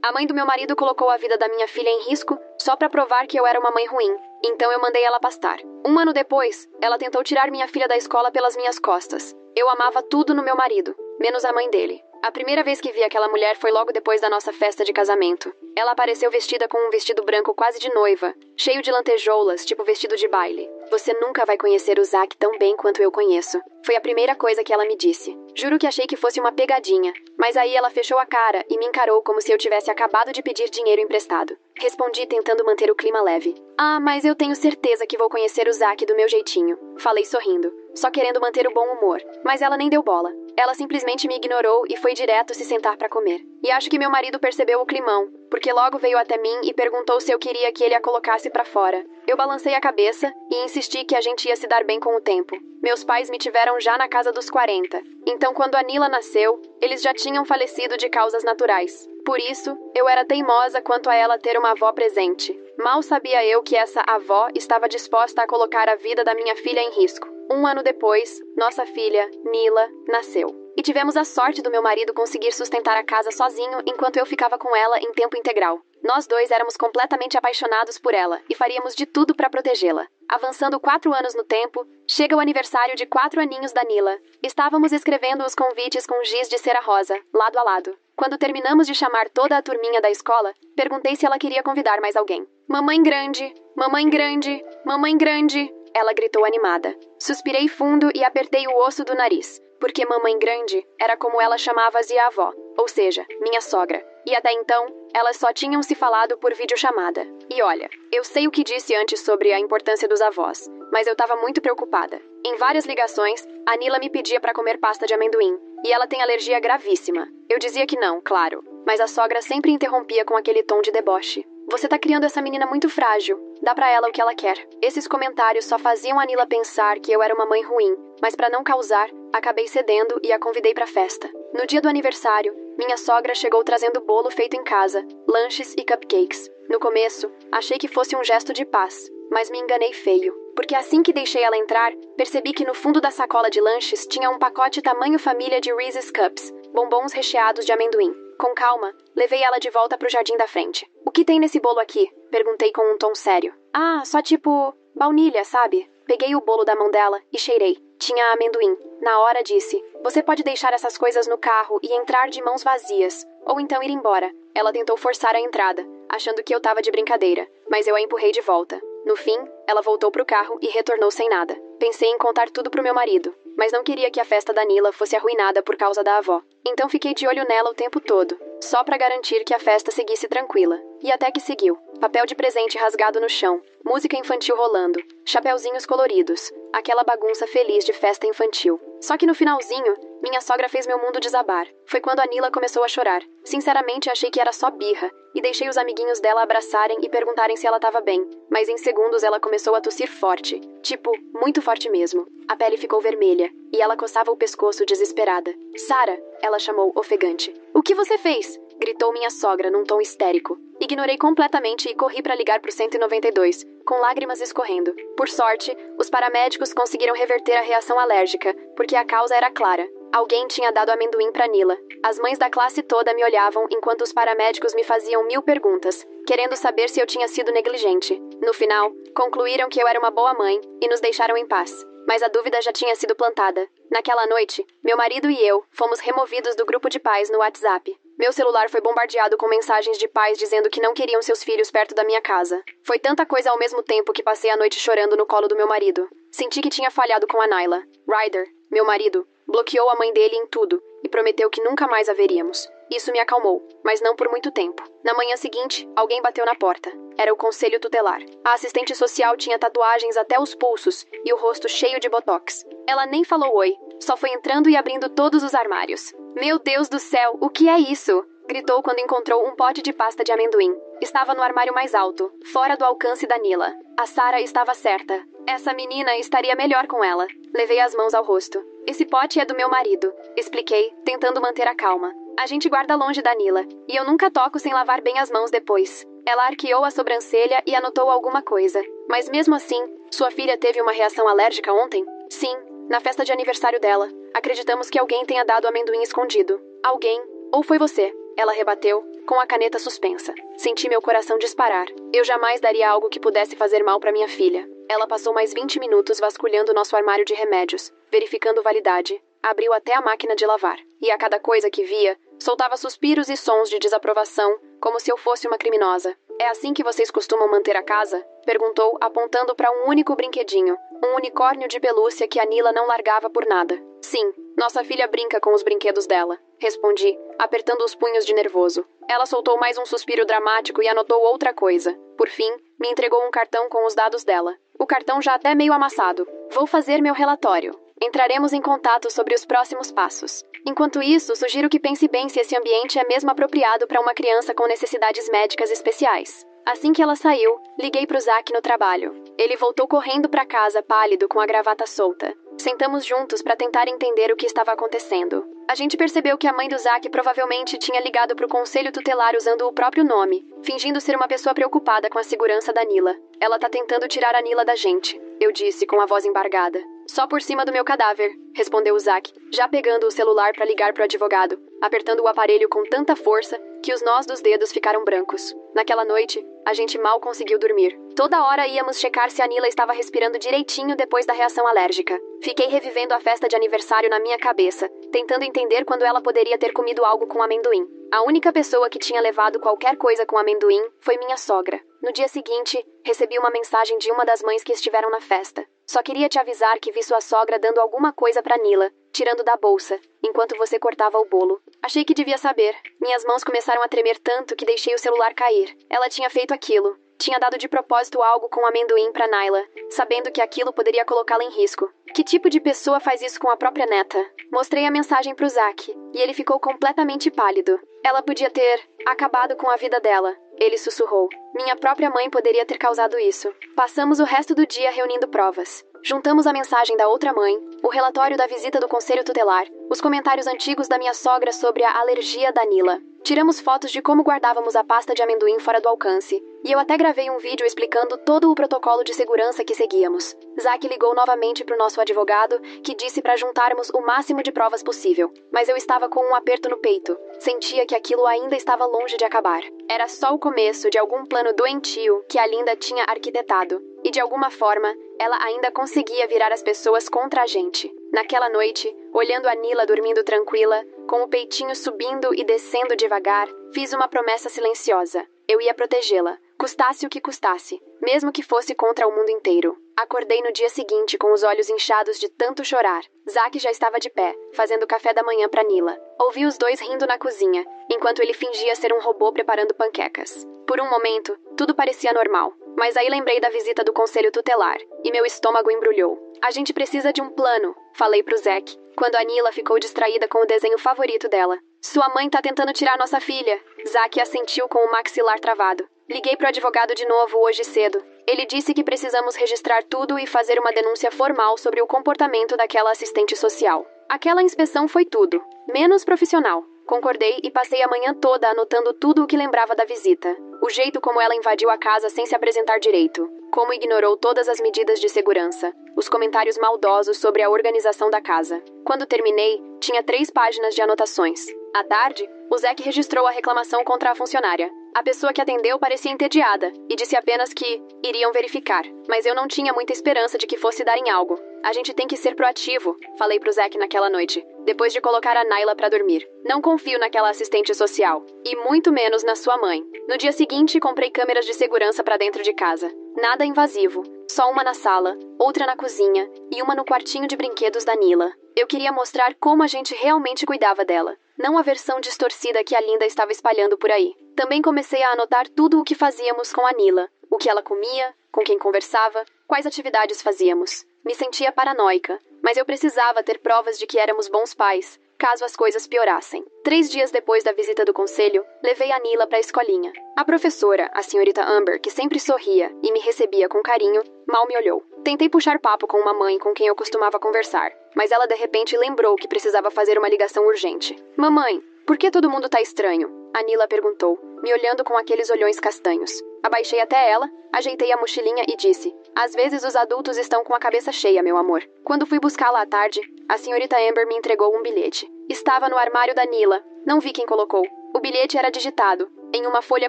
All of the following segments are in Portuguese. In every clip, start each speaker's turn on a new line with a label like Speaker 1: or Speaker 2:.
Speaker 1: A mãe do meu marido colocou a vida da minha filha em risco só pra provar que eu era uma mãe ruim. Então eu mandei ela pastar. 1 ano depois, ela tentou tirar minha filha da escola pelas minhas costas. Eu amava tudo no meu marido, menos a mãe dele. A primeira vez que vi aquela mulher foi logo depois da nossa festa de casamento. Ela apareceu vestida com um vestido branco quase de noiva, cheio de lantejoulas, tipo vestido de baile. Você nunca vai conhecer o Zack tão bem quanto eu conheço. Foi a primeira coisa que ela me disse. Juro que achei que fosse uma pegadinha, mas aí ela fechou a cara e me encarou como se eu tivesse acabado de pedir dinheiro emprestado. Respondi tentando manter o clima leve. Ah, mas eu tenho certeza que vou conhecer o Zack do meu jeitinho. Falei sorrindo, só querendo manter o bom humor. Mas ela nem deu bola. Ela simplesmente me ignorou e foi direto se sentar para comer. E acho que meu marido percebeu o climão, porque logo veio até mim e perguntou se eu queria que ele a colocasse para fora. Eu balancei a cabeça e insisti que a gente ia se dar bem com o tempo. Meus pais me tiveram já na casa dos 40. Então, quando a Nila nasceu, eles já tinham falecido de causas naturais. Por isso, eu era teimosa quanto a ela ter uma avó presente. Mal sabia eu que essa avó estava disposta a colocar a vida da minha filha em risco. 1 ano depois, nossa filha, Nila, nasceu. E tivemos a sorte do meu marido conseguir sustentar a casa sozinho enquanto eu ficava com ela em tempo integral. Nós dois éramos completamente apaixonados por ela e faríamos de tudo para protegê-la. Avançando 4 anos no tempo, chega o aniversário de 4 aninhos da Nila. Estávamos escrevendo os convites com giz de cera rosa, lado a lado. Quando terminamos de chamar toda a turminha da escola, perguntei se ela queria convidar mais alguém. Mamãe grande, mamãe grande, mamãe grande, ela gritou animada. Suspirei fundo e apertei o osso do nariz, porque mamãe grande era como ela chamava a zia-avó, ou seja, minha sogra. E até então, elas só tinham se falado por videochamada. E olha, eu sei o que disse antes sobre a importância dos avós, mas eu estava muito preocupada. Em várias ligações, a Nila me pedia para comer pasta de amendoim, e ela tem alergia gravíssima. Eu dizia que não, claro, mas a sogra sempre interrompia com aquele tom de deboche. Você tá criando essa menina muito frágil. Dá pra ela o que ela quer. Esses comentários só faziam a Nila pensar que eu era uma mãe ruim, mas pra não causar, acabei cedendo e a convidei pra festa. No dia do aniversário, minha sogra chegou trazendo bolo feito em casa, lanches e cupcakes. No começo, achei que fosse um gesto de paz, mas me enganei feio, porque assim que deixei ela entrar, percebi que no fundo da sacola de lanches tinha um pacote tamanho família de Reese's Cups, bombons recheados de amendoim. Com calma, levei ela de volta pro jardim da frente. O que tem nesse bolo aqui? Perguntei com um tom sério. Ah, só tipo baunilha, sabe? Peguei o bolo da mão dela e cheirei. Tinha amendoim. Na hora disse, você pode deixar essas coisas no carro e entrar de mãos vazias, ou então ir embora. Ela tentou forçar a entrada, achando que eu tava de brincadeira, mas eu a empurrei de volta. No fim, ela voltou pro carro e retornou sem nada. Pensei em contar tudo pro meu marido, mas não queria que a festa da Nila fosse arruinada por causa da avó. Então fiquei de olho nela o tempo todo, só pra garantir que a festa seguisse tranquila. E até que seguiu. Papel de presente rasgado no chão, música infantil rolando, chapeuzinhos coloridos, aquela bagunça feliz de festa infantil. Só que no finalzinho, minha sogra fez meu mundo desabar. Foi quando a Nila começou a chorar. Sinceramente, achei que era só birra, e deixei os amiguinhos dela abraçarem e perguntarem se ela tava bem. Mas em segundos ela começou a tossir forte. Tipo, muito forte mesmo. A pele ficou vermelha, e ela coçava o pescoço desesperada. Sara, ela chamou, ofegante. O que você fez? Gritou minha sogra num tom histérico. Ignorei completamente e corri para ligar pro 192, com lágrimas escorrendo. Por sorte, os paramédicos conseguiram reverter a reação alérgica, porque a causa era clara. Alguém tinha dado amendoim pra Nila. As mães da classe toda me olhavam enquanto os paramédicos me faziam 1000 perguntas, querendo saber se eu tinha sido negligente. No final, concluíram que eu era uma boa mãe e nos deixaram em paz. Mas a dúvida já tinha sido plantada. Naquela noite, meu marido e eu fomos removidos do grupo de pais no WhatsApp. Meu celular foi bombardeado com mensagens de pais dizendo que não queriam seus filhos perto da minha casa. Foi tanta coisa ao mesmo tempo que passei a noite chorando no colo do meu marido. Senti que tinha falhado com a Nyla. Ryder, meu marido, bloqueou a mãe dele em tudo e prometeu que nunca mais a veríamos. Isso me acalmou, mas não por muito tempo. Na manhã seguinte, alguém bateu na porta. Era o conselho tutelar. A assistente social tinha tatuagens até os pulsos e o rosto cheio de botox. Ela nem falou oi, só foi entrando e abrindo todos os armários. Meu Deus do céu, o que é isso? Gritou quando encontrou um pote de pasta de amendoim. Estava no armário mais alto, fora do alcance da Nila. A Sara estava certa. Essa menina estaria melhor com ela. Levei as mãos ao rosto. Esse pote é do meu marido, expliquei, tentando manter a calma. A gente guarda longe da Nila, e eu nunca toco sem lavar bem as mãos depois. Ela arqueou a sobrancelha e anotou alguma coisa. Mas mesmo assim, sua filha teve uma reação alérgica ontem? Sim, na festa de aniversário dela. Acreditamos que alguém tenha dado amendoim escondido. Alguém, ou foi você? ela rebateu, com a caneta suspensa. Senti meu coração disparar. Eu jamais daria algo que pudesse fazer mal para minha filha. Ela passou mais 20 minutos vasculhando nosso armário de remédios, verificando validade. Abriu até a máquina de lavar. E a cada coisa que via, soltava suspiros e sons de desaprovação, como se eu fosse uma criminosa. É assim que vocês costumam manter a casa? Perguntou, apontando para um único brinquedinho, um unicórnio de pelúcia que a Nila não largava por nada. Sim, nossa filha brinca com os brinquedos dela. Respondi, apertando os punhos de nervoso. Ela soltou mais um suspiro dramático e anotou outra coisa. Por fim, me entregou um cartão com os dados dela. O cartão já até meio amassado. Vou fazer meu relatório. Entraremos em contato sobre os próximos passos. Enquanto isso, sugiro que pense bem se esse ambiente é mesmo apropriado para uma criança com necessidades médicas especiais. Assim que ela saiu, liguei para o Zack no trabalho. Ele voltou correndo para casa, pálido, com a gravata solta. Sentamos juntos para tentar entender o que estava acontecendo. A gente percebeu que a mãe do Zack provavelmente tinha ligado para o conselho tutelar usando o próprio nome, fingindo ser uma pessoa preocupada com a segurança da Nila. Ela tá tentando tirar a Nila da gente, eu disse com a voz embargada. Só por cima do meu cadáver, respondeu o Zack, já pegando o celular para ligar pro advogado, apertando o aparelho com tanta força que os nós dos dedos ficaram brancos. Naquela noite, a gente mal conseguiu dormir. Toda hora íamos checar se a Nila estava respirando direitinho depois da reação alérgica. Fiquei revivendo a festa de aniversário na minha cabeça, tentando entender quando ela poderia ter comido algo com amendoim. A única pessoa que tinha levado qualquer coisa com amendoim foi minha sogra. No dia seguinte, recebi uma mensagem de uma das mães que estiveram na festa. Só queria te avisar que vi sua sogra dando alguma coisa pra Nila, tirando da bolsa, enquanto você cortava o bolo. Achei que devia saber. Minhas mãos começaram a tremer tanto que deixei o celular cair. Ela tinha feito aquilo. Tinha dado de propósito algo com amendoim pra Naila, sabendo que aquilo poderia colocá-la em risco. Que tipo de pessoa faz isso com a própria neta? Mostrei a mensagem pro Zack, e ele ficou completamente pálido. Ela podia ter acabado com a vida dela. Ele sussurrou. Minha própria mãe poderia ter causado isso. Passamos o resto do dia reunindo provas. Juntamos a mensagem da outra mãe, o relatório da visita do conselho tutelar, os comentários antigos da minha sogra sobre a alergia da Nila. Tiramos fotos de como guardávamos a pasta de amendoim fora do alcance, e eu até gravei um vídeo explicando todo o protocolo de segurança que seguíamos. Zack ligou novamente para o nosso advogado, que disse para juntarmos o máximo de provas possível, mas eu estava com um aperto no peito. Sentia que aquilo ainda estava longe de acabar. Era só o começo de algum plano doentio que a Linda tinha arquitetado, e de alguma forma, ela ainda conseguia virar as pessoas contra a gente. Naquela noite, olhando a Nila dormindo tranquila, com o peitinho subindo e descendo devagar, fiz uma promessa silenciosa. Eu ia protegê-la, custasse o que custasse, mesmo que fosse contra o mundo inteiro. Acordei no dia seguinte com os olhos inchados de tanto chorar. Zack já estava de pé, fazendo café da manhã para Nila. Ouvi os dois rindo na cozinha, enquanto ele fingia ser um robô preparando panquecas. Por um momento, tudo parecia normal, mas aí lembrei da visita do conselho tutelar, e meu estômago embrulhou. A gente precisa de um plano, falei pro Zack, quando a Nila ficou distraída com o desenho favorito dela. Sua mãe tá tentando tirar nossa filha. Zack assentiu com o maxilar travado. Liguei pro advogado de novo hoje cedo. Ele disse que precisamos registrar tudo e fazer uma denúncia formal sobre o comportamento daquela assistente social. Aquela inspeção foi tudo, menos profissional. Concordei e passei a manhã toda anotando tudo o que lembrava da visita. O jeito como ela invadiu a casa sem se apresentar direito. Como ignorou todas as medidas de segurança. Os comentários maldosos sobre a organização da casa. Quando terminei, tinha 3 páginas de anotações. À tarde, o Zack registrou a reclamação contra a funcionária. A pessoa que atendeu parecia entediada e disse apenas que iriam verificar, mas eu não tinha muita esperança de que fosse dar em algo. A gente tem que ser proativo, falei pro Zack naquela noite, depois de colocar a Naila pra dormir. Não confio naquela assistente social, e muito menos na sua mãe. No dia seguinte, comprei câmeras de segurança pra dentro de casa. Nada invasivo, só uma na sala, outra na cozinha e uma no quartinho de brinquedos da Nila. Eu queria mostrar como a gente realmente cuidava dela, não a versão distorcida que a Linda estava espalhando por aí. Também comecei a anotar tudo o que fazíamos com a Nila, o que ela comia, com quem conversava, quais atividades fazíamos. Me sentia paranoica, mas eu precisava ter provas de que éramos bons pais, caso as coisas piorassem. 3 dias depois da visita do conselho, levei a Nila para a escolinha. A professora, a senhorita Amber, que sempre sorria e me recebia com carinho, mal me olhou. Tentei puxar papo com uma mãe com quem eu costumava conversar, mas ela de repente lembrou que precisava fazer uma ligação urgente. Mamãe, por que todo mundo tá estranho? A Nila perguntou, me olhando com aqueles olhões castanhos. Abaixei até ela, ajeitei a mochilinha e disse, às vezes os adultos estão com a cabeça cheia, meu amor. Quando fui buscá-la à tarde, a senhorita Amber me entregou um bilhete. Estava no armário da Nila. Não vi quem colocou. O bilhete era digitado, em uma folha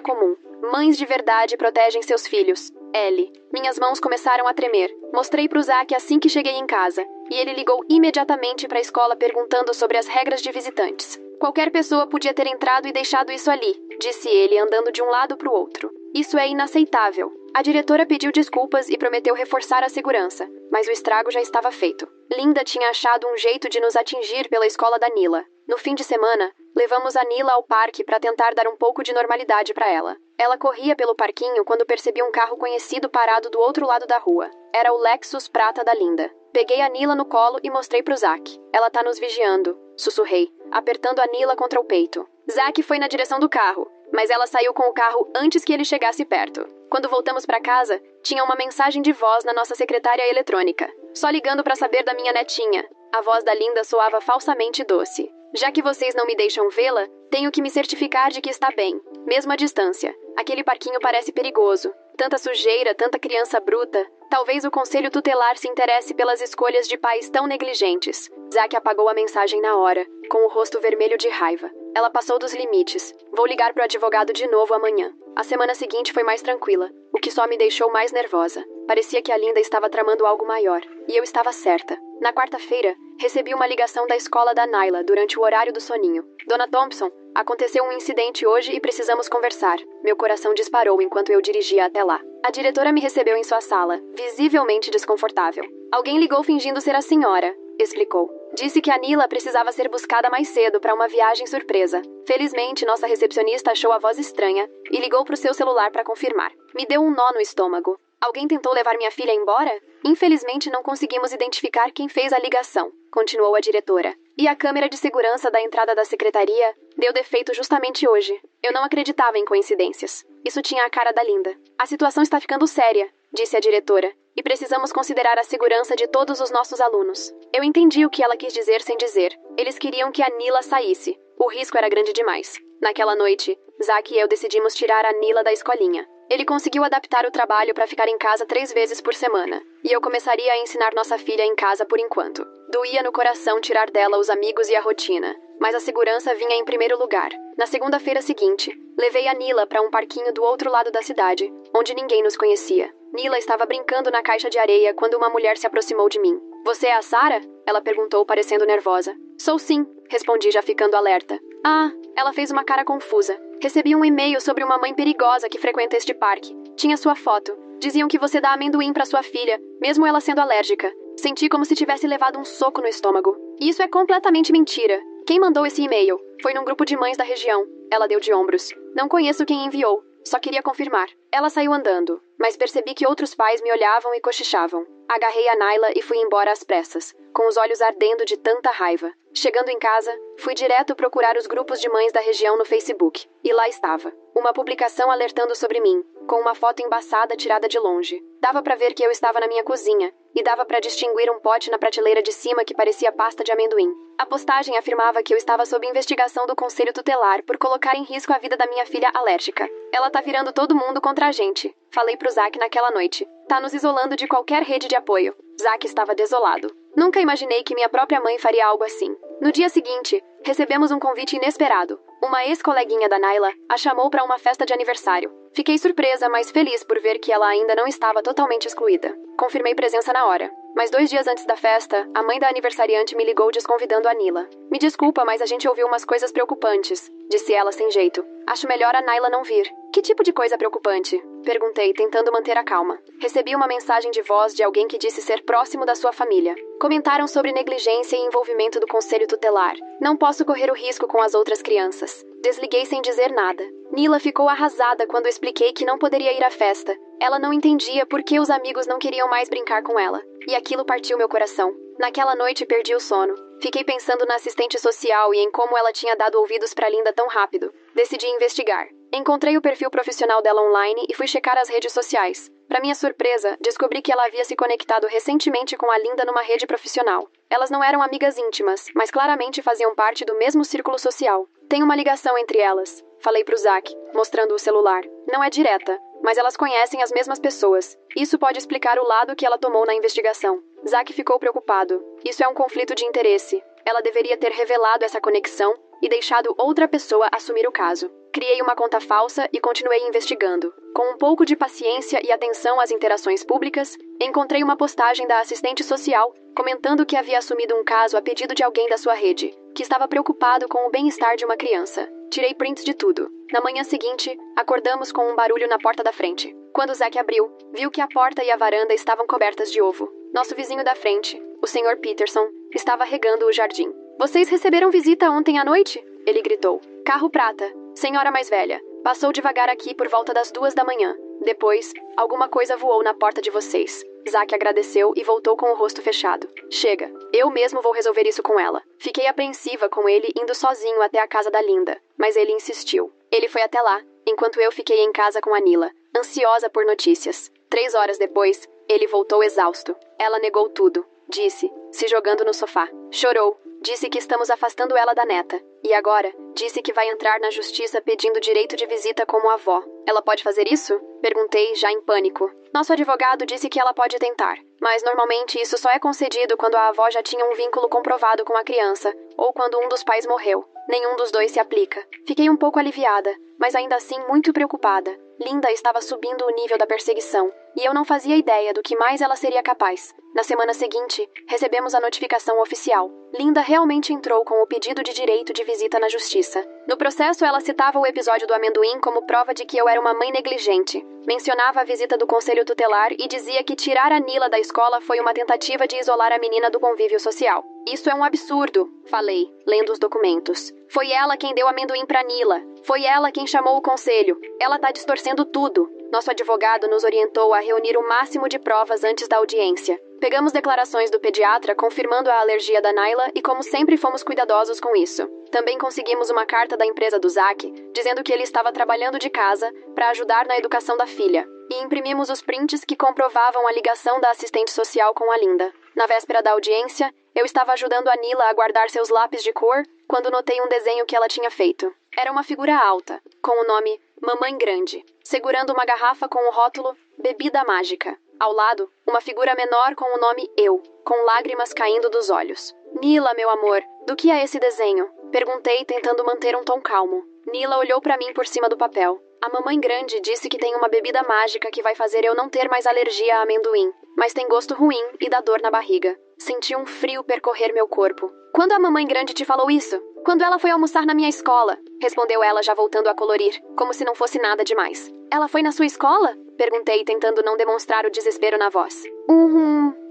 Speaker 1: comum. Mães de verdade protegem seus filhos. L. Minhas mãos começaram a tremer. Mostrei pro Zack assim que cheguei em casa, e ele ligou imediatamente para a escola perguntando sobre as regras de visitantes. Qualquer pessoa podia ter entrado e deixado isso ali, disse ele, andando de um lado pro outro. Isso é inaceitável. A diretora pediu desculpas e prometeu reforçar a segurança, mas o estrago já estava feito. Linda tinha achado um jeito de nos atingir pela escola da Nila. No fim de semana, levamos a Nila ao parque para tentar dar um pouco de normalidade para ela. Ela corria pelo parquinho quando percebi um carro conhecido parado do outro lado da rua. Era o Lexus prata da Linda. Peguei a Nila no colo e mostrei pro Zack. Ela tá nos vigiando, sussurrei, apertando a Nila contra o peito. Zack foi na direção do carro, mas ela saiu com o carro antes que ele chegasse perto. Quando voltamos para casa, tinha uma mensagem de voz na nossa secretária eletrônica. Só ligando para saber da minha netinha. A voz da Linda soava falsamente doce. Já que vocês não me deixam vê-la, tenho que me certificar de que está bem, mesmo à distância. Aquele parquinho parece perigoso. Tanta sujeira, tanta criança bruta. Talvez o conselho tutelar se interesse pelas escolhas de pais tão negligentes. Zack apagou a mensagem na hora, com o rosto vermelho de raiva. Ela passou dos limites. Vou ligar pro advogado de novo amanhã. A semana seguinte foi mais tranquila, o que só me deixou mais nervosa. Parecia que a Linda estava tramando algo maior, e eu estava certa. Na quarta-feira, recebi uma ligação da escola da Naila durante o horário do soninho. Dona Thompson, aconteceu um incidente hoje e precisamos conversar. Meu coração disparou enquanto eu dirigia até lá. A diretora me recebeu em sua sala, visivelmente desconfortável. Alguém ligou fingindo ser a senhora, explicou. Disse que a Nila precisava ser buscada mais cedo para uma viagem surpresa. Felizmente, nossa recepcionista achou a voz estranha e ligou pro seu celular para confirmar. Me deu um nó no estômago. Alguém tentou levar minha filha embora? Infelizmente, não conseguimos identificar quem fez a ligação, continuou a diretora. E a câmera de segurança da entrada da secretaria deu defeito justamente hoje. Eu não acreditava em coincidências. Isso tinha a cara da Linda. A situação está ficando séria, disse a diretora, e precisamos considerar a segurança de todos os nossos alunos. Eu entendi o que ela quis dizer sem dizer. Eles queriam que a Nila saísse. O risco era grande demais. Naquela noite, Zack e eu decidimos tirar a Nila da escolinha. Ele conseguiu adaptar o trabalho para ficar em casa 3 vezes por semana, e eu começaria a ensinar nossa filha em casa por enquanto. Doía no coração tirar dela os amigos e a rotina, mas a segurança vinha em primeiro lugar. Na segunda-feira seguinte, levei a Nila para um parquinho do outro lado da cidade, onde ninguém nos conhecia. Nila estava brincando na caixa de areia quando uma mulher se aproximou de mim. Você é a Sarah? Ela perguntou, parecendo nervosa. Sou sim, respondi já ficando alerta. Ah, ela fez uma cara confusa. Recebi um e-mail sobre uma mãe perigosa que frequenta este parque. Tinha sua foto. Diziam que você dá amendoim para sua filha, mesmo ela sendo alérgica. Senti como se tivesse levado um soco no estômago. E isso é completamente mentira. Quem mandou esse e-mail? Foi num grupo de mães da região. Ela deu de ombros. Não conheço quem enviou. Só queria confirmar. Ela saiu andando, mas percebi que outros pais me olhavam e cochichavam. Agarrei a Naila e fui embora às pressas, com os olhos ardendo de tanta raiva. Chegando em casa, fui direto procurar os grupos de mães da região no Facebook. E lá estava. Uma publicação alertando sobre mim, com uma foto embaçada tirada de longe. Dava pra ver que eu estava na minha cozinha, e dava pra distinguir um pote na prateleira de cima que parecia pasta de amendoim. A postagem afirmava que eu estava sob investigação do Conselho Tutelar por colocar em risco a vida da minha filha alérgica. Ela tá virando todo mundo contra a gente. Falei pro Zack naquela noite. Tá nos isolando de qualquer rede de apoio. Zack estava desolado. Nunca imaginei que minha própria mãe faria algo assim. No dia seguinte, recebemos um convite inesperado. Uma ex-coleguinha da Naila a chamou para uma festa de aniversário. Fiquei surpresa, mas feliz por ver que ela ainda não estava totalmente excluída. Confirmei presença na hora. Mas 2 dias antes da festa, a mãe da aniversariante me ligou desconvidando a Nila. Me desculpa, mas a gente ouviu umas coisas preocupantes, disse ela sem jeito. Acho melhor a Naila não vir. Que tipo de coisa preocupante? Perguntei, tentando manter a calma. Recebi uma mensagem de voz de alguém que disse ser próximo da sua família. Comentaram sobre negligência e envolvimento do Conselho Tutelar. Não posso correr o risco com as outras crianças. Desliguei sem dizer nada. Nila ficou arrasada quando expliquei que não poderia ir à festa. Ela não entendia por que os amigos não queriam mais brincar com ela. E aquilo partiu meu coração. Naquela noite perdi o sono. Fiquei pensando na assistente social e em como ela tinha dado ouvidos para Linda tão rápido. Decidi investigar. Encontrei o perfil profissional dela online e fui checar as redes sociais. Para minha surpresa, descobri que ela havia se conectado recentemente com a Linda numa rede profissional. Elas não eram amigas íntimas, mas claramente faziam parte do mesmo círculo social. Tem uma ligação entre elas. Falei pro Zack, mostrando o celular. Não é direta, mas elas conhecem as mesmas pessoas. Isso pode explicar o lado que ela tomou na investigação. Zack ficou preocupado. Isso é um conflito de interesse. Ela deveria ter revelado essa conexão, e deixado outra pessoa assumir o caso. Criei uma conta falsa e continuei investigando. Com um pouco de paciência e atenção às interações públicas, encontrei uma postagem da assistente social comentando que havia assumido um caso a pedido de alguém da sua rede, que estava preocupado com o bem-estar de uma criança. Tirei prints de tudo. Na manhã seguinte, acordamos com um barulho na porta da frente. Quando Zack abriu, viu que a porta e a varanda estavam cobertas de ovo. Nosso vizinho da frente, o Sr. Peterson, estava regando o jardim. "Vocês receberam visita ontem à noite?" Ele gritou. "Carro prata. Senhora mais velha. Passou devagar aqui por volta das 2 da manhã. Depois, alguma coisa voou na porta de vocês." Zack agradeceu e voltou com o rosto fechado. "Chega. Eu mesmo vou resolver isso com ela." Fiquei apreensiva com ele indo sozinho até a casa da Linda, mas ele insistiu. Ele foi até lá, enquanto eu fiquei em casa com a Nila, ansiosa por notícias. 3 horas depois, ele voltou exausto. Ela negou tudo, disse, se jogando no sofá. Chorou. Disse que estamos afastando ela da neta. E agora, disse que vai entrar na justiça pedindo direito de visita como avó. Ela pode fazer isso? Perguntei, já em pânico. Nosso advogado disse que ela pode tentar, mas normalmente isso só é concedido quando a avó já tinha um vínculo comprovado com a criança, ou quando um dos pais morreu. Nenhum dos dois se aplica. Fiquei um pouco aliviada, mas ainda assim muito preocupada. Linda estava subindo o nível da perseguição, e eu não fazia ideia do que mais ela seria capaz. Na semana seguinte, recebemos a notificação oficial. Linda realmente entrou com o pedido de direito de visita na justiça. No processo, ela citava o episódio do amendoim como prova de que eu era uma mãe negligente. Mencionava a visita do conselho tutelar e dizia que tirar a Nila da escola foi uma tentativa de isolar a menina do convívio social. Isso é um absurdo, falei, lendo os documentos. Foi ela quem deu amendoim pra Nila. Foi ela quem chamou o conselho. Ela tá distorcendo tudo. Nosso advogado nos orientou a reunir o máximo de provas antes da audiência. Pegamos declarações do pediatra confirmando a alergia da Naila e, como sempre, fomos cuidadosos com isso. Também conseguimos uma carta da empresa do Zack, dizendo que ele estava trabalhando de casa para ajudar na educação da filha. E imprimimos os prints que comprovavam a ligação da assistente social com a Linda. Na véspera da audiência, eu estava ajudando a Nila a guardar seus lápis de cor quando notei um desenho que ela tinha feito. Era uma figura alta, com o nome Mamãe Grande, segurando uma garrafa com o rótulo Bebida Mágica. Ao lado, uma figura menor com o nome Eu, com lágrimas caindo dos olhos. Nila, meu amor, do que é esse desenho? Perguntei, tentando manter um tom calmo. Nila olhou para mim por cima do papel. A Mamãe Grande disse que tem uma bebida mágica que vai fazer eu não ter mais alergia a amendoim, mas tem gosto ruim e dá dor na barriga. Senti um frio percorrer meu corpo. Quando a Mamãe Grande te falou isso? Quando ela foi almoçar na minha escola, respondeu ela já voltando a colorir, como se não fosse nada demais. Ela foi na sua escola? Perguntei, tentando não demonstrar o desespero na voz.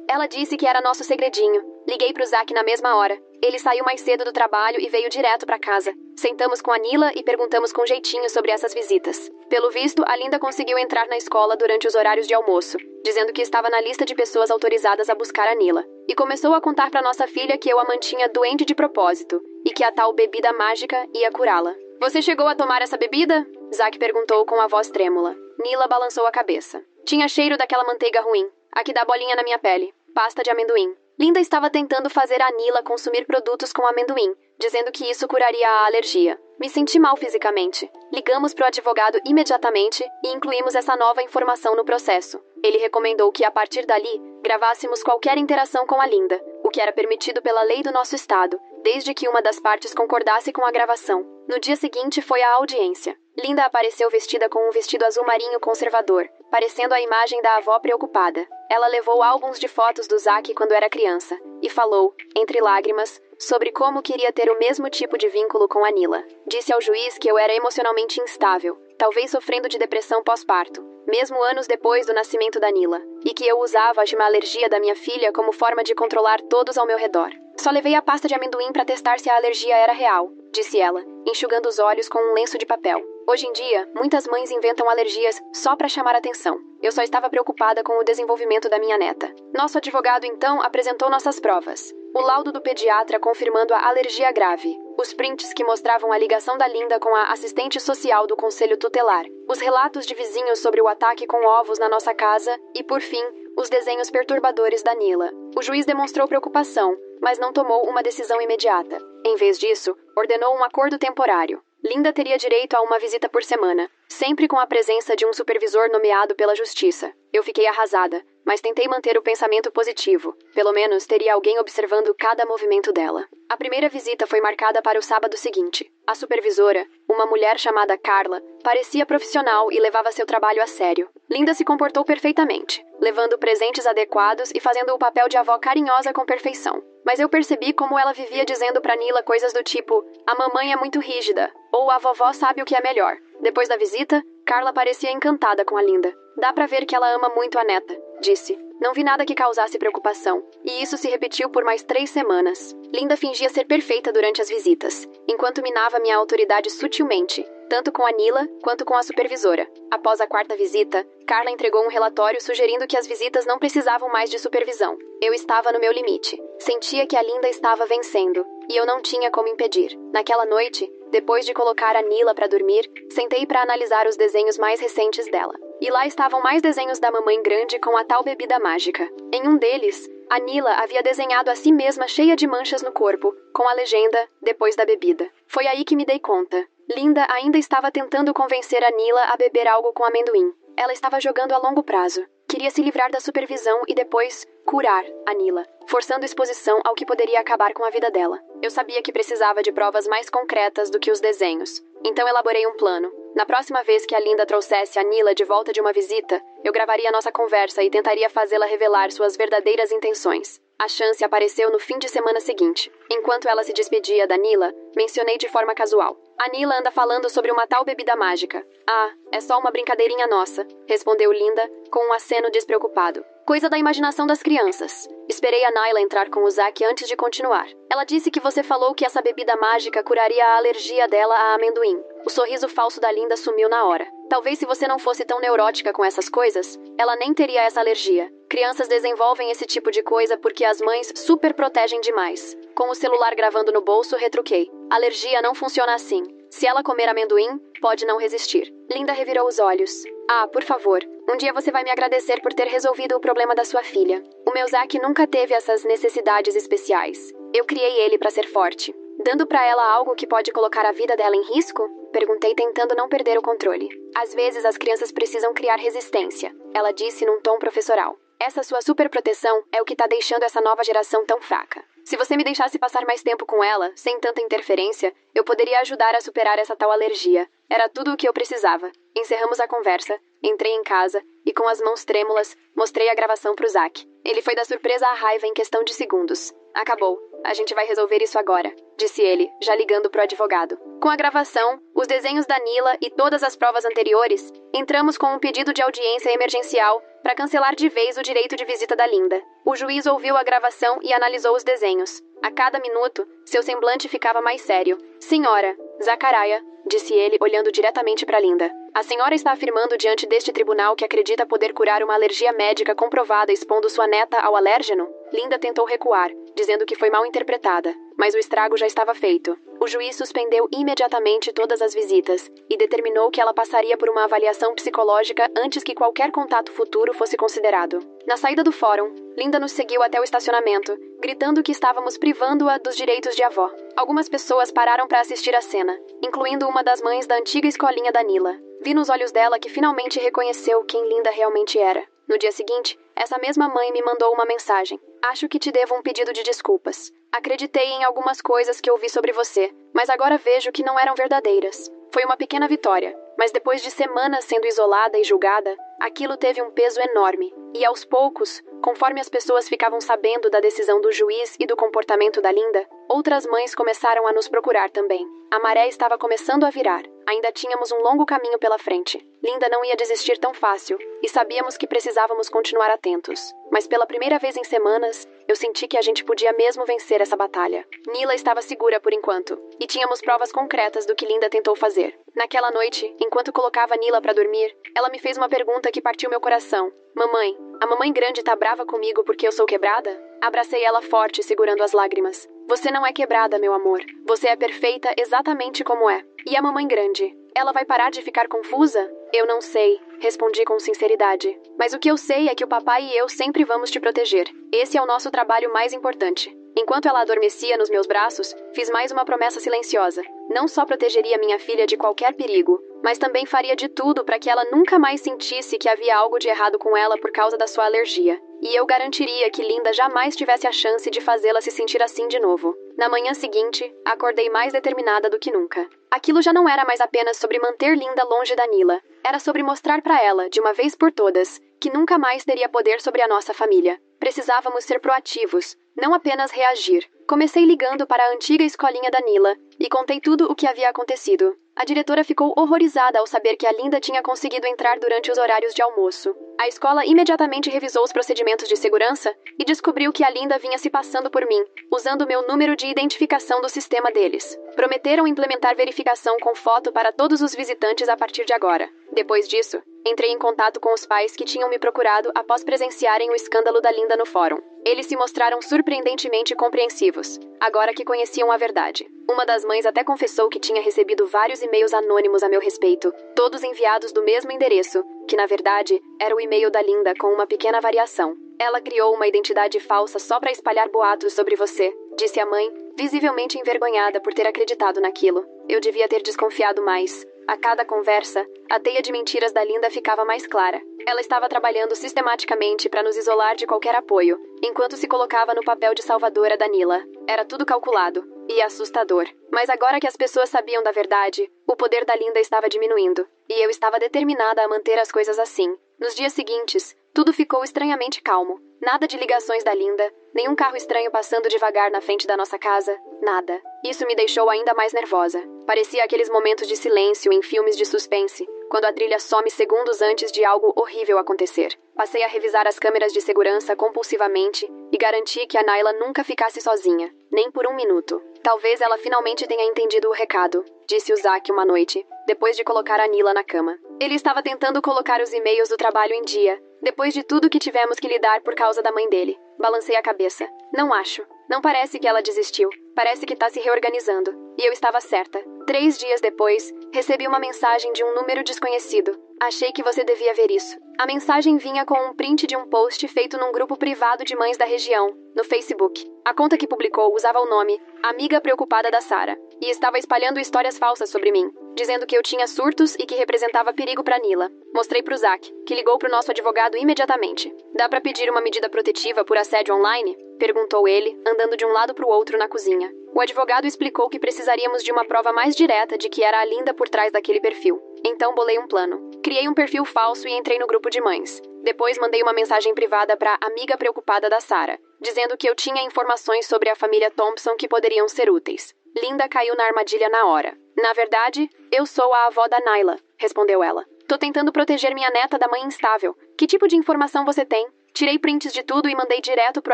Speaker 1: Ela disse que era nosso segredinho. Liguei pro Zack na mesma hora. Ele saiu mais cedo do trabalho e veio direto pra casa. Sentamos com a Nila e perguntamos com jeitinho sobre essas visitas. Pelo visto, a Linda conseguiu entrar na escola durante os horários de almoço, dizendo que estava na lista de pessoas autorizadas a buscar a Nila. E começou a contar pra nossa filha que eu a mantinha doente de propósito e que a tal bebida mágica ia curá-la. Você chegou a tomar essa bebida? Zack perguntou com a voz trêmula. Nila balançou a cabeça. Tinha cheiro daquela manteiga ruim. A que dá bolinha na minha pele. Pasta de amendoim. Linda estava tentando fazer a Nila consumir produtos com amendoim, dizendo que isso curaria a alergia. Me senti mal fisicamente. Ligamos pro advogado imediatamente e incluímos essa nova informação no processo. Ele recomendou que, a partir dali, gravássemos qualquer interação com a Linda, o que era permitido pela lei do nosso estado, desde que uma das partes concordasse com a gravação. No dia seguinte foi a audiência. Linda apareceu vestida com um vestido azul marinho conservador, parecendo a imagem da avó preocupada. Ela levou álbuns de fotos do Zack quando era criança e falou, entre lágrimas, sobre como queria ter o mesmo tipo de vínculo com a Nila. Disse ao juiz que eu era emocionalmente instável, talvez sofrendo de depressão pós-parto, mesmo anos depois do nascimento da Nila, e que eu usava a alergia da minha filha como forma de controlar todos ao meu redor. Só levei a pasta de amendoim para testar se a alergia era real, disse ela, enxugando os olhos com um lenço de papel. Hoje em dia, muitas mães inventam alergias só para chamar atenção. Eu só estava preocupada com o desenvolvimento da minha neta. Nosso advogado, então, apresentou nossas provas. O laudo do pediatra confirmando a alergia grave. Os prints que mostravam a ligação da Linda com a assistente social do conselho tutelar. Os relatos de vizinhos sobre o ataque com ovos na nossa casa. E, por fim, os desenhos perturbadores da Nila. O juiz demonstrou preocupação, mas não tomou uma decisão imediata. Em vez disso, ordenou um acordo temporário. Linda teria direito a uma visita por semana, sempre com a presença de um supervisor nomeado pela justiça. Eu fiquei arrasada. mas tentei manter o pensamento positivo. Pelo menos teria alguém observando cada movimento dela. A primeira visita foi marcada para o sábado seguinte. A supervisora, uma mulher chamada Carla, parecia profissional e levava seu trabalho a sério. Linda se comportou perfeitamente, levando presentes adequados e fazendo o papel de avó carinhosa com perfeição. Mas eu percebi como ela vivia dizendo para Nila coisas do tipo: "A mamãe é muito rígida", ou "A vovó sabe o que é melhor". Depois da visita, Carla parecia encantada com a Linda. "Dá pra ver que ela ama muito a neta", disse. Não vi nada que causasse preocupação, e isso se repetiu por mais 3 semanas. Linda fingia ser perfeita durante as visitas, enquanto minava minha autoridade sutilmente, tanto com a Nila quanto com a supervisora. Após a 4ª visita, Carla entregou um relatório sugerindo que as visitas não precisavam mais de supervisão. Eu estava no meu limite. Sentia que a Linda estava vencendo, e eu não tinha como impedir. Naquela noite, depois de colocar a Nila para dormir, sentei para analisar os desenhos mais recentes dela. E lá estavam mais desenhos da mamãe grande com a tal bebida mágica. Em um deles, a Nila havia desenhado a si mesma cheia de manchas no corpo, com a legenda "depois da bebida". Foi aí que me dei conta. Linda ainda estava tentando convencer a Nila a beber algo com amendoim. Ela estava jogando a longo prazo. Queria se livrar da supervisão e depois curar a Nila, forçando exposição ao que poderia acabar com a vida dela. Eu sabia que precisava de provas mais concretas do que os desenhos. Então elaborei um plano. Na próxima vez que a Linda trouxesse a Nila de volta de uma visita, eu gravaria nossa conversa e tentaria fazê-la revelar suas verdadeiras intenções. A chance apareceu no fim de semana seguinte. Enquanto ela se despedia da Nila, mencionei de forma casual: "A Nila anda falando sobre uma tal bebida mágica." "Ah, é só uma brincadeirinha nossa", respondeu Linda, com um aceno despreocupado. "Coisa da imaginação das crianças." Esperei a Naila entrar com o Zack antes de continuar. "Ela disse que você falou que essa bebida mágica curaria a alergia dela a amendoim." O sorriso falso da Linda sumiu na hora. "Talvez se você não fosse tão neurótica com essas coisas, ela nem teria essa alergia. Crianças desenvolvem esse tipo de coisa porque as mães super protegem demais." Com o celular gravando no bolso, retruquei: "Alergia não funciona assim. Se ela comer amendoim, pode não resistir." Linda revirou os olhos. "Ah, por favor, um dia você vai me agradecer por ter resolvido o problema da sua filha. O meu Zack nunca teve essas necessidades especiais. Eu criei ele para ser forte." "Dando para ela algo que pode colocar a vida dela em risco?" Perguntei, tentando não perder o controle. "Às vezes as crianças precisam criar resistência", ela disse num tom professoral. "Essa sua superproteção é o que tá deixando essa nova geração tão fraca. Se você me deixasse passar mais tempo com ela, sem tanta interferência, eu poderia ajudar a superar essa tal alergia. Era tudo o que eu precisava." Encerramos a conversa, entrei em casa e, com as mãos trêmulas, mostrei a gravação pro Zack. Ele foi da surpresa à raiva em questão de segundos. "Acabou. A gente vai resolver isso agora", disse ele, já ligando pro advogado. Com a gravação, os desenhos da Nila e todas as provas anteriores, entramos com um pedido de audiência emergencial para cancelar de vez o direito de visita da Linda. O juiz ouviu a gravação e analisou os desenhos. A cada minuto, seu semblante ficava mais sério. "Senhora Zacaraia", disse ele, olhando diretamente para Linda, "a senhora está afirmando diante deste tribunal que acredita poder curar uma alergia médica comprovada expondo sua neta ao alérgeno?" Linda tentou recuar, dizendo que foi mal interpretada, mas o estrago já estava feito. O juiz suspendeu imediatamente todas as visitas e determinou que ela passaria por uma avaliação psicológica antes que qualquer contato futuro fosse considerado. Na saída do fórum, Linda nos seguiu até o estacionamento, gritando que estávamos privando-a dos direitos de avó. Algumas pessoas pararam para assistir a cena, incluindo uma das mães da antiga escolinha da Nila. Vi nos olhos dela que finalmente reconheceu quem Linda realmente era. No dia seguinte, essa mesma mãe me mandou uma mensagem: "Acho que te devo um pedido de desculpas. Acreditei em algumas coisas que ouvi sobre você, mas agora vejo que não eram verdadeiras. Foi uma pequena vitória, mas depois de semanas sendo isolada e julgada, aquilo teve um peso enorme. E aos poucos, conforme as pessoas ficavam sabendo da decisão do juiz e do comportamento da Linda, outras mães começaram a nos procurar também. A maré estava começando a virar. Ainda tínhamos um longo caminho pela frente. Linda não ia desistir tão fácil, e sabíamos que precisávamos continuar atentos. Mas pela primeira vez em semanas, eu senti que a gente podia mesmo vencer essa batalha. Nila estava segura por enquanto, e tínhamos provas concretas do que Linda tentou fazer. Naquela noite, enquanto colocava Nila para dormir, ela me fez uma pergunta que partiu meu coração. "Mamãe, a mamãe grande tá brava comigo porque eu sou quebrada?" Abracei ela forte, segurando as lágrimas. "Você não é quebrada, meu amor. Você é perfeita exatamente como é. E a mamãe grande? Ela vai parar de ficar confusa?" "Eu não sei", respondi com sinceridade. "Mas o que eu sei é que o papai e eu sempre vamos te proteger. Esse é o nosso trabalho mais importante." Enquanto ela adormecia nos meus braços, fiz mais uma promessa silenciosa. Não só protegeria minha filha de qualquer perigo, mas também faria de tudo para que ela nunca mais sentisse que havia algo de errado com ela por causa da sua alergia. E eu garantiria que Linda jamais tivesse a chance de fazê-la se sentir assim de novo. Na manhã seguinte, acordei mais determinada do que nunca. Aquilo já não era mais apenas sobre manter Linda longe da Nila. Era sobre mostrar para ela, de uma vez por todas, que nunca mais teria poder sobre a nossa família. Precisávamos ser proativos, não apenas reagir. Comecei ligando para a antiga escolinha da Nila e contei tudo o que havia acontecido. A diretora ficou horrorizada ao saber que a Linda tinha conseguido entrar durante os horários de almoço. A escola imediatamente revisou os procedimentos de segurança e descobriu que a Linda vinha se passando por mim, usando meu número de identificação do sistema deles. Prometeram implementar verificação com foto para todos os visitantes a partir de agora. Depois disso, entrei em contato com os pais que tinham me procurado após presenciarem o escândalo da Linda no fórum. Eles se mostraram surpreendentemente compreensivos, agora que conheciam a verdade. Uma das mães até confessou que tinha recebido vários e-mails anônimos a meu respeito, todos enviados do mesmo endereço, que na verdade era o e-mail da Linda com uma pequena variação. Ela criou uma identidade falsa só para espalhar boatos sobre você, disse a mãe, visivelmente envergonhada por ter acreditado naquilo. Eu devia ter desconfiado mais. A cada conversa, a teia de mentiras da Linda ficava mais clara. Ela estava trabalhando sistematicamente para nos isolar de qualquer apoio, enquanto se colocava no papel de salvadora da Nila. Era tudo calculado e assustador. Mas agora que as pessoas sabiam da verdade, o poder da Linda estava diminuindo, e eu estava determinada a manter as coisas assim. Nos dias seguintes, tudo ficou estranhamente calmo. Nada de ligações da Linda, nenhum carro estranho passando devagar na frente da nossa casa, nada. Isso me deixou ainda mais nervosa. Parecia aqueles momentos de silêncio em filmes de suspense, quando a trilha some segundos antes de algo horrível acontecer. Passei a revisar as câmeras de segurança compulsivamente e garanti que a Naila nunca ficasse sozinha, nem por um minuto. Talvez ela finalmente tenha entendido o recado, disse o Zack uma noite, depois de colocar a Nila na cama. Ele estava tentando colocar os e-mails do trabalho em dia, depois de tudo que tivemos que lidar por causa da mãe dele. Balancei a cabeça. Não acho. Não parece que ela desistiu. Parece que está se reorganizando. E eu estava certa. 3 dias depois, recebi uma mensagem de um número desconhecido. Achei que você devia ver isso. A mensagem vinha com um print de um post feito num grupo privado de mães da região, no Facebook. A conta que publicou usava o nome Amiga Preocupada da Sarah e estava espalhando histórias falsas sobre mim, dizendo que eu tinha surtos e que representava perigo para Nila. Mostrei pro Zack, que ligou pro nosso advogado imediatamente. Dá pra pedir uma medida protetiva por assédio online? Perguntou ele, andando de um lado pro outro na cozinha. O advogado explicou que precisaríamos de uma prova mais direta de que era a Linda por trás daquele perfil. Então bolei um plano. Criei um perfil falso e entrei no grupo de mães. Depois mandei uma mensagem privada pra Amiga Preocupada da Sarah, dizendo que eu tinha informações sobre a família Thompson que poderiam ser úteis. Linda caiu na armadilha na hora. Na verdade, eu sou a avó da Naila, respondeu ela. Tô tentando proteger minha neta da mãe instável. Que tipo de informação você tem? Tirei prints de tudo e mandei direto pro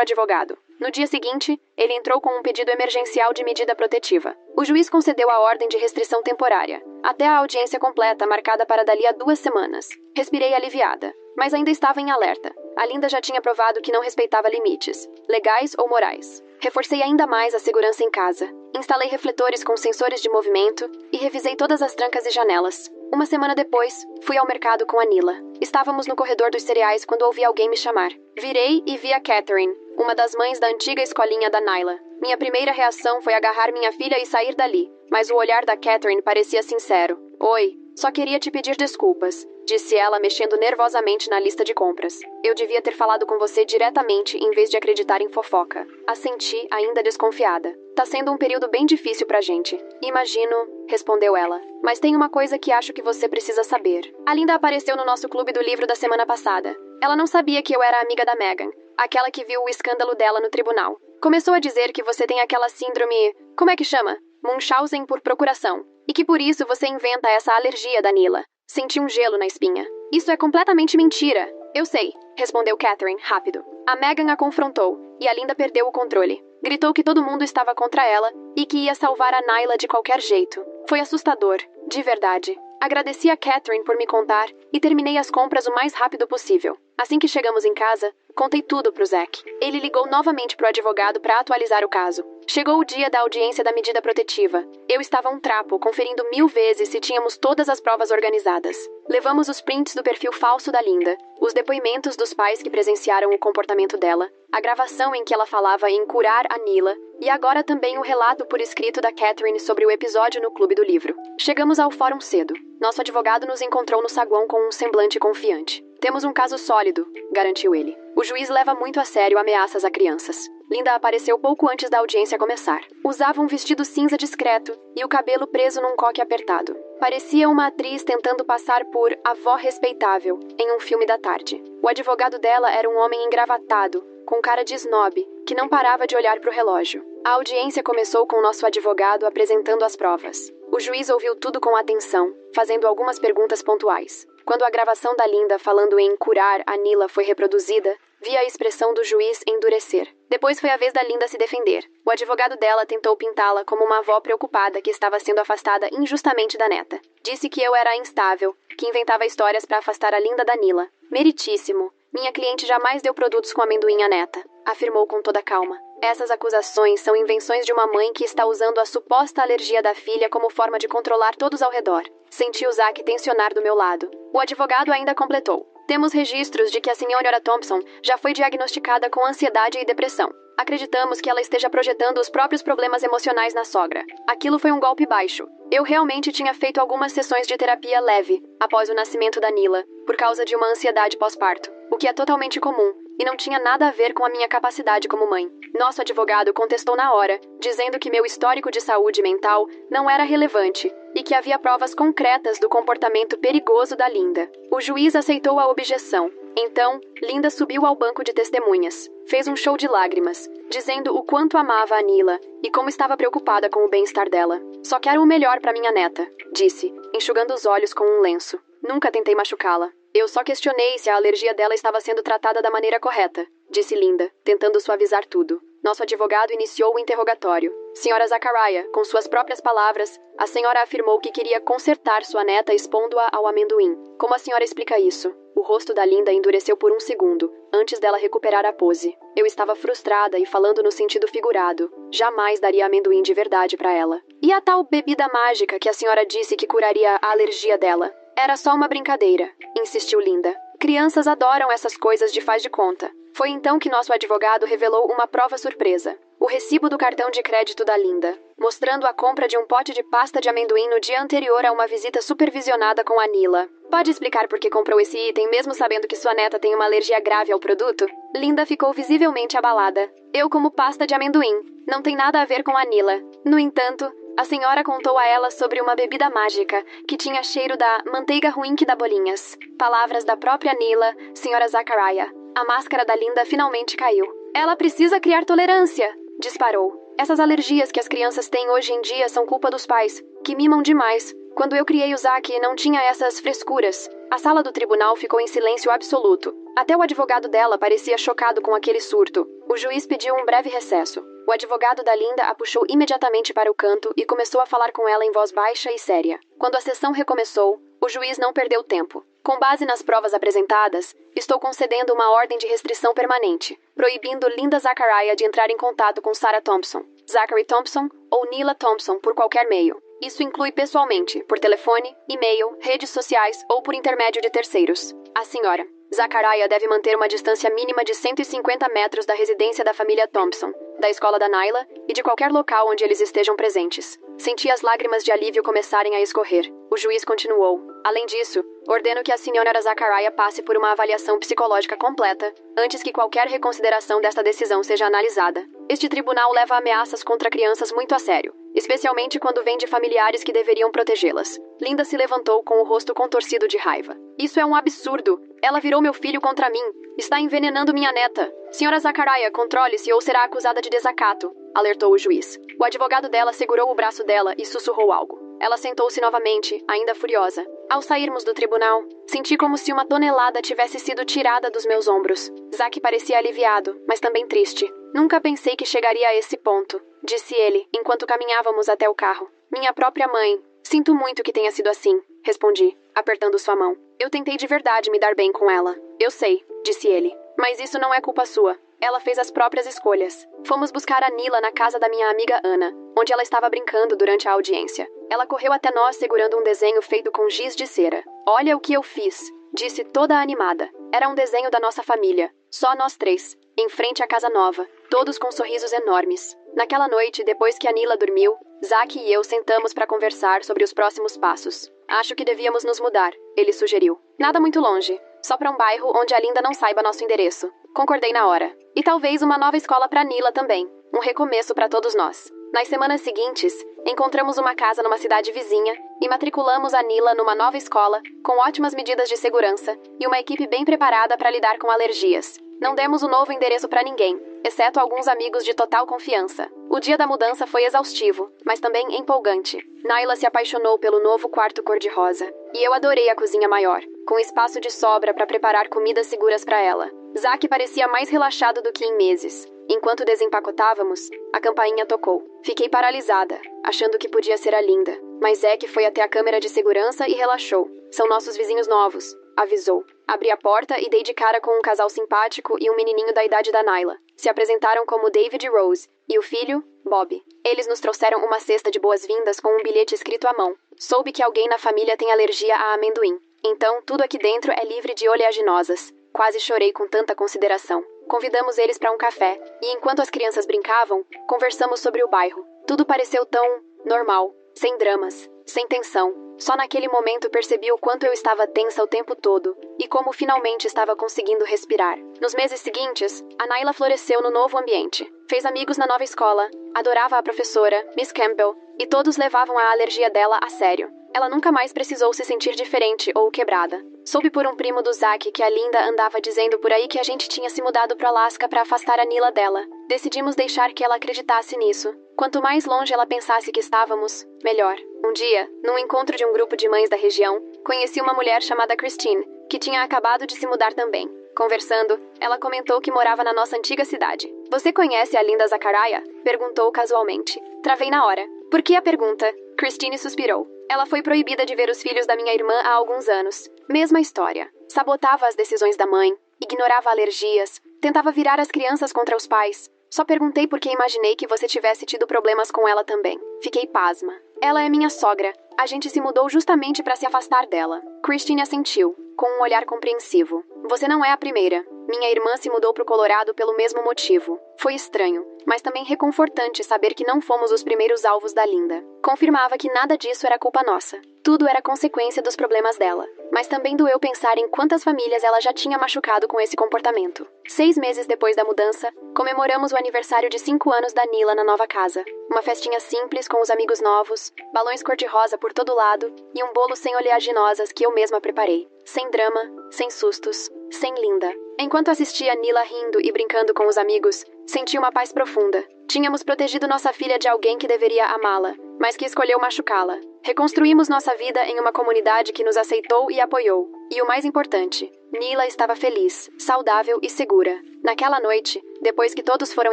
Speaker 1: advogado. No dia seguinte, ele entrou com um pedido emergencial de medida protetiva. O juiz concedeu a ordem de restrição temporária, até a audiência completa marcada para dali a 2 semanas. Respirei aliviada, mas ainda estava em alerta. A Linda já tinha provado que não respeitava limites, legais ou morais. Reforcei ainda mais a segurança em casa. Instalei refletores com sensores de movimento e revisei todas as trancas e janelas. Uma semana depois, fui ao mercado com a Nila. Estávamos no corredor dos cereais quando ouvi alguém me chamar. Virei e vi a Catherine, uma das mães da antiga escolinha da Naila. Minha primeira reação foi agarrar minha filha e sair dali, mas o olhar da Catherine parecia sincero. Oi, só queria te pedir desculpas, disse ela mexendo nervosamente na lista de compras. Eu devia ter falado com você diretamente em vez de acreditar em fofoca. Assenti, ainda desconfiada. Tá sendo um período bem difícil pra gente. Imagino, respondeu ela. Mas tem uma coisa que acho que você precisa saber. A Linda apareceu no nosso clube do livro da semana passada. Ela não sabia que eu era amiga da Megan, aquela que viu o escândalo dela no tribunal. Começou a dizer que você tem aquela síndrome... Como é que chama? Munchausen por procuração. E que por isso você inventa essa alergia da Nila. Senti um gelo na espinha. Isso é completamente mentira. Eu sei, respondeu Catherine, rápido. A Megan a confrontou, e a Linda perdeu o controle. Gritou que todo mundo estava contra ela e que ia salvar a Naila de qualquer jeito. Foi assustador, de verdade. Agradeci a Catherine por me contar e terminei as compras o mais rápido possível. Assim que chegamos em casa, contei tudo pro Zack. Ele ligou novamente pro advogado para atualizar o caso. Chegou o dia da audiência da medida protetiva. Eu estava um trapo, conferindo 1000 vezes se tínhamos todas as provas organizadas. Levamos os prints do perfil falso da Linda, os depoimentos dos pais que presenciaram o comportamento dela, a gravação em que ela falava em curar a Nila, e agora também o relato por escrito da Catherine sobre o episódio no Clube do Livro. Chegamos ao fórum cedo. Nosso advogado nos encontrou no saguão com um semblante confiante. Temos um caso sólido, garantiu ele. O juiz leva muito a sério ameaças a crianças. Linda apareceu pouco antes da audiência começar. Usava um vestido cinza discreto e o cabelo preso num coque apertado. Parecia uma atriz tentando passar por avó respeitável em um filme da tarde. O advogado dela era um homem engravatado, com cara de snob, que não parava de olhar para o relógio. A audiência começou com nosso advogado apresentando as provas. O juiz ouviu tudo com atenção, fazendo algumas perguntas pontuais. Quando a gravação da Linda falando em curar a Nila foi reproduzida, vi a expressão do juiz endurecer. Depois foi a vez da Linda se defender. O advogado dela tentou pintá-la como uma avó preocupada que estava sendo afastada injustamente da neta. Disse que eu era instável, que inventava histórias para afastar a Linda da Nila. Meritíssimo. Minha cliente jamais deu produtos com amendoim à neta, afirmou com toda calma. Essas acusações são invenções de uma mãe que está usando a suposta alergia da filha como forma de controlar todos ao redor. Senti o Zack tensionar do meu lado. O advogado ainda completou. Temos registros de que a senhora Thompson já foi diagnosticada com ansiedade e depressão. Acreditamos que ela esteja projetando os próprios problemas emocionais na sogra. Aquilo foi um golpe baixo. Eu realmente tinha feito algumas sessões de terapia leve após o nascimento da Nila, por causa de uma ansiedade pós-parto, o que é totalmente comum e não tinha nada a ver com a minha capacidade como mãe. Nosso advogado contestou na hora, dizendo que meu histórico de saúde mental não era relevante e que havia provas concretas do comportamento perigoso da Linda. O juiz aceitou a objeção. Então, Linda subiu ao banco de testemunhas. Fez um show de lágrimas, dizendo o quanto amava a Nila e como estava preocupada com o bem-estar dela. Só quero o melhor para minha neta, disse, enxugando os olhos com um lenço. Nunca tentei machucá-la. Eu só questionei se a alergia dela estava sendo tratada da maneira correta, disse Linda, tentando suavizar tudo. Nosso advogado iniciou o interrogatório. Senhora Zachariah, com suas próprias palavras, a senhora afirmou que queria consertar sua neta expondo-a ao amendoim. Como a senhora explica isso? O rosto da Linda endureceu por um segundo, antes dela recuperar a pose. Eu estava frustrada e falando no sentido figurado. Jamais daria amendoim de verdade para ela. E a tal bebida mágica que a senhora disse que curaria a alergia dela? Era só uma brincadeira, insistiu Linda. Crianças adoram essas coisas de faz de conta. Foi então que nosso advogado revelou uma prova surpresa. O recibo do cartão de crédito da Linda, mostrando a compra de um pote de pasta de amendoim no dia anterior a uma visita supervisionada com a Nila. Pode explicar por que comprou esse item mesmo sabendo que sua neta tem uma alergia grave ao produto? Linda ficou visivelmente abalada. Eu como pasta de amendoim. Não tem nada a ver com a Nila. No entanto, a senhora contou a ela sobre uma bebida mágica, que tinha cheiro da manteiga ruim que dá bolinhas. Palavras da própria Nila, senhora Zachariah. A máscara da Linda finalmente caiu. Ela precisa criar tolerância, disparou. Essas alergias que as crianças têm hoje em dia são culpa dos pais, que mimam demais. Quando eu criei o Zack, não tinha essas frescuras. A sala do tribunal ficou em silêncio absoluto. Até o advogado dela parecia chocado com aquele surto. O juiz pediu um breve recesso. O advogado da Linda a puxou imediatamente para o canto e começou a falar com ela em voz baixa e séria. Quando a sessão recomeçou, o juiz não perdeu tempo. Com base nas provas apresentadas, estou concedendo uma ordem de restrição permanente, proibindo Linda Zachariah de entrar em contato com Sarah Thompson, Zachary Thompson ou Nila Thompson por qualquer meio. Isso inclui pessoalmente, por telefone, e-mail, redes sociais ou por intermédio de terceiros. A senhora Zachariah deve manter uma distância mínima de 150 metros da residência da família Thompson, da escola da Nyla e de qualquer local onde eles estejam presentes. Senti as lágrimas de alívio começarem a escorrer. O juiz continuou. Além disso, ordeno que a senhora Zachariah passe por uma avaliação psicológica completa antes que qualquer reconsideração desta decisão seja analisada. Este tribunal leva ameaças contra crianças muito a sério, especialmente quando vem de familiares que deveriam protegê-las. Linda se levantou com o rosto contorcido de raiva. Isso é um absurdo. Ela virou meu filho contra mim. Está envenenando minha neta. Senhora Zachariah, controle-se ou será acusada de desacato, alertou o juiz. O advogado dela segurou o braço dela e sussurrou algo. Ela sentou-se novamente, ainda furiosa. Ao sairmos do tribunal, senti como se uma tonelada tivesse sido tirada dos meus ombros. Zack parecia aliviado, mas também triste. Nunca pensei que chegaria a esse ponto, disse ele, enquanto caminhávamos até o carro. Minha própria mãe. Sinto muito que tenha sido assim, respondi, apertando sua mão. Eu tentei de verdade me dar bem com ela. Eu sei, disse ele. Mas isso não é culpa sua. Ela fez as próprias escolhas. Fomos buscar a Nila na casa da minha amiga Ana, onde ela estava brincando durante a audiência. Ela correu até nós segurando um desenho feito com giz de cera. Olha o que eu fiz, disse toda animada. Era um desenho da nossa família, só nós três, em frente à casa nova, todos com sorrisos enormes. Naquela noite, depois que a Nila dormiu, Zack e eu sentamos para conversar sobre os próximos passos. Acho que devíamos nos mudar, ele sugeriu. Nada muito longe, só para um bairro onde a Linda não saiba nosso endereço. Concordei na hora. E talvez uma nova escola para Nila também. Um recomeço para todos nós. Nas semanas seguintes, encontramos uma casa numa cidade vizinha e matriculamos a Nila numa nova escola, com ótimas medidas de segurança e uma equipe bem preparada para lidar com alergias. Não demos o novo endereço para ninguém, exceto alguns amigos de total confiança. O dia da mudança foi exaustivo, mas também empolgante. Naila se apaixonou pelo novo quarto cor-de-rosa, e eu adorei a cozinha maior, com espaço de sobra para preparar comidas seguras para ela. Zack parecia mais relaxado do que em meses. Enquanto desempacotávamos, a campainha tocou. Fiquei paralisada, achando que podia ser a Linda. Mas Zack foi até a câmera de segurança e relaxou. São nossos vizinhos novos, avisou. Abri a porta e dei de cara com um casal simpático e um menininho da idade da Naila. Se apresentaram como David e Rose, e o filho, Bob. Eles nos trouxeram uma cesta de boas-vindas com um bilhete escrito à mão. Soube que alguém na família tem alergia a amendoim. Então, tudo aqui dentro é livre de oleaginosas. Quase chorei com tanta consideração. Convidamos eles para um café, e enquanto as crianças brincavam, conversamos sobre o bairro. Tudo pareceu tão normal, sem dramas, sem tensão. Só naquele momento percebi o quanto eu estava tensa o tempo todo, e como finalmente estava conseguindo respirar. Nos meses seguintes, a Naila floresceu no novo ambiente. Fez amigos na nova escola, adorava a professora, Miss Campbell, e todos levavam a alergia dela a sério. Ela nunca mais precisou se sentir diferente ou quebrada. Soube por um primo do Zack que a Linda andava dizendo por aí que a gente tinha se mudado para Alaska para afastar a Nila dela. Decidimos deixar que ela acreditasse nisso. Quanto mais longe ela pensasse que estávamos, melhor. Um dia, num encontro de um grupo de mães da região, conheci uma mulher chamada Christine, que tinha acabado de se mudar também. Conversando, ela comentou que morava na nossa antiga cidade. Você conhece a Linda Zachariah? Perguntou casualmente. Travei na hora. Por que a pergunta? Christine suspirou. Ela foi proibida de ver os filhos da minha irmã há alguns anos. Mesma história. Sabotava as decisões da mãe, ignorava alergias, tentava virar as crianças contra os pais. Só perguntei porque imaginei que você tivesse tido problemas com ela também. Fiquei pasma. Ela é minha sogra. A gente se mudou justamente para se afastar dela. Christine assentiu, com um olhar compreensivo. Você não é a primeira. Minha irmã se mudou pro Colorado pelo mesmo motivo. Foi estranho, mas também reconfortante saber que não fomos os primeiros alvos da Linda. Confirmava que nada disso era culpa nossa. Tudo era consequência dos problemas dela. Mas também doeu pensar em quantas famílias ela já tinha machucado com esse comportamento. 6 meses depois da mudança, comemoramos o aniversário de 5 anos da Nila na nova casa. Uma festinha simples com os amigos novos, balões cor-de-rosa por todo lado e um bolo sem oleaginosas que eu mesma preparei. Sem drama, sem sustos, sem Linda. Enquanto assistia Nila rindo e brincando com os amigos, senti uma paz profunda. Tínhamos protegido nossa filha de alguém que deveria amá-la, mas que escolheu machucá-la. Reconstruímos nossa vida em uma comunidade que nos aceitou e apoiou. E o mais importante, Nila estava feliz, saudável e segura. Naquela noite, depois que todos foram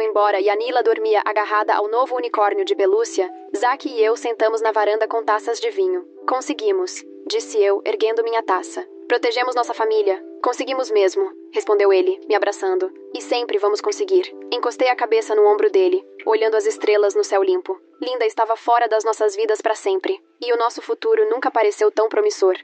Speaker 1: embora e a Nila dormia agarrada ao novo unicórnio de pelúcia, Zack e eu sentamos na varanda com taças de vinho. Conseguimos, disse eu, erguendo minha taça. Protegemos nossa família. Conseguimos mesmo, respondeu ele, me abraçando. E sempre vamos conseguir. Encostei a cabeça no ombro dele, olhando as estrelas no céu limpo. Linda estava fora das nossas vidas para sempre. E o nosso futuro nunca pareceu tão promissor.